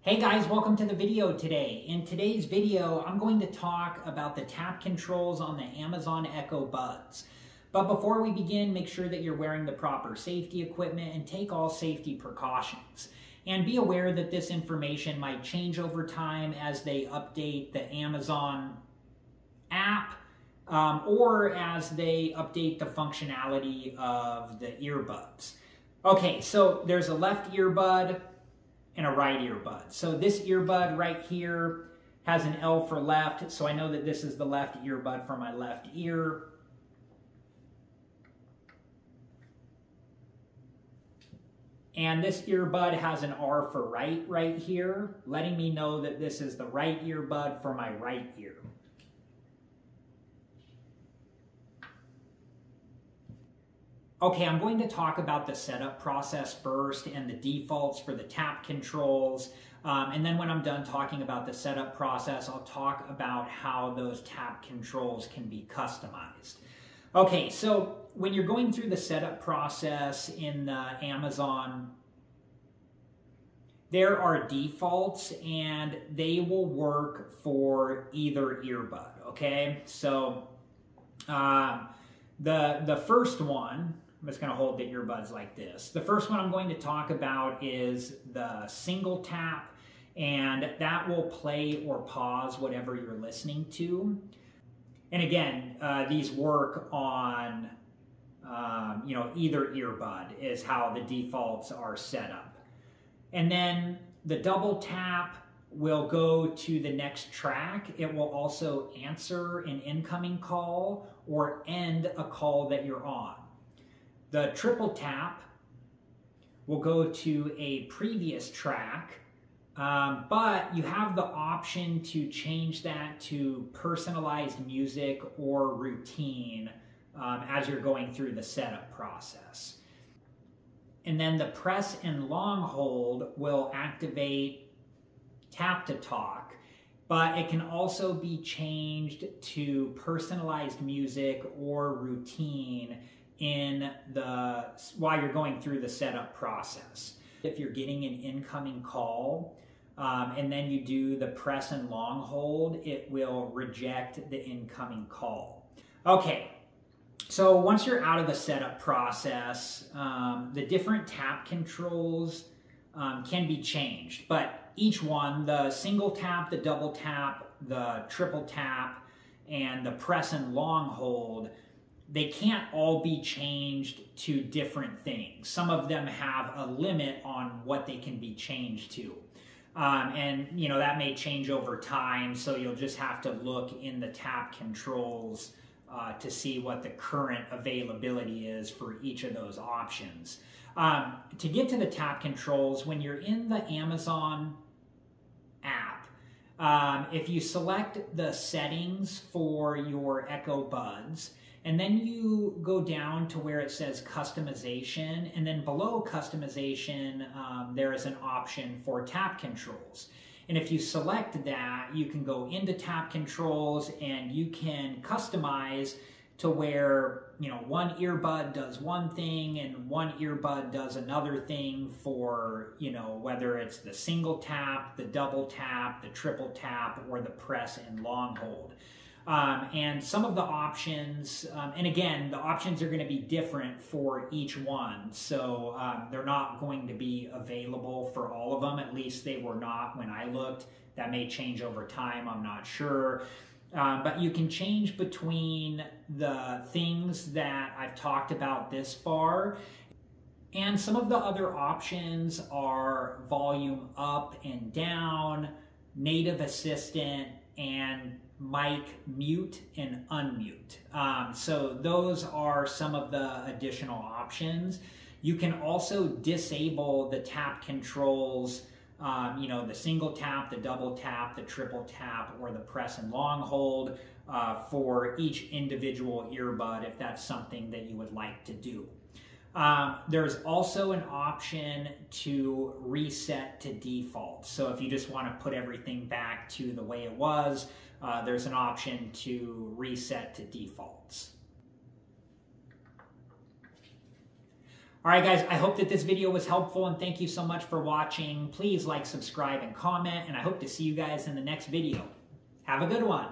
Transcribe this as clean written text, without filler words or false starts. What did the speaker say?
Hey guys, welcome to the video today. In today's video, I'm going to talk about the tap controls on the Amazon Echo Buds. But before we begin, make sure that you're wearing the proper safety equipment and take all safety precautions. And be aware that this information might change over time as they update the Amazon app or as they update the functionality of the earbuds. Okay, so there's a left earbud and a right earbud. So this earbud right here has an L for left, so I know that this is the left earbud for my left ear. And this earbud has an R for right here, letting me know that this is the right earbud for my right ear. Okay, I'm going to talk about the setup process first and the defaults for the tap controls. And then when I'm done talking about the setup process, I'll talk about how those tap controls can be customized. Okay, so when you're going through the setup process in the Amazon, there are defaults and they will work for either earbud, okay? So the first one, I'm just going to hold the earbuds like this. The first one I'm going to talk about is the single tap, and that will play or pause whatever you're listening to. And again, these work on either earbud is how the defaults are set up. And then the double tap will go to the next track. It will also answer an incoming call or end a call that you're on. The triple tap will go to a previous track, but you have the option to change that to personalized music or routine as you're going through the setup process. And then the press and long hold will activate tap to talk, but it can also be changed to personalized music or routine while you're going through the setup process. If you're getting an incoming call and then you do the press and long hold, it will reject the incoming call. Okay, so once you're out of the setup process, the different tap controls can be changed, but each one, the single tap, the double tap, the triple tap, and the press and long hold, they can't all be changed to different things. Some of them have a limit on what they can be changed to. And that may change over time, so you'll just have to look in the tap controls to see what the current availability is for each of those options. To get to the tap controls, when you're in the Amazon app, if you select the settings for your Echo Buds, and then you go down to where it says customization, and then below customization, there is an option for tap controls. And if you select that, you can go into tap controls and you can customize to where, one earbud does one thing and one earbud does another thing for, whether it's the single tap, the double tap, the triple tap, or the press and long hold. And some of the options, and again, the options are going to be different for each one. So they're not going to be available for all of them. At least they were not when I looked. That may change over time. I'm not sure. But you can change between the things that I've talked about this far. And some of the other options are volume up and down, native assistant, and mic mute and unmute. So those are some of the additional options. You can also disable the tap controls, the single tap, the double tap, the triple tap, or the press and long hold for each individual earbud if that's something that you would like to do. There's also an option to reset to default. So if you just want to put everything back to the way it was, there's an option to reset to defaults. All right, guys, I hope that this video was helpful, and thank you so much for watching. Please like, subscribe, and comment, and I hope to see you guys in the next video. Have a good one.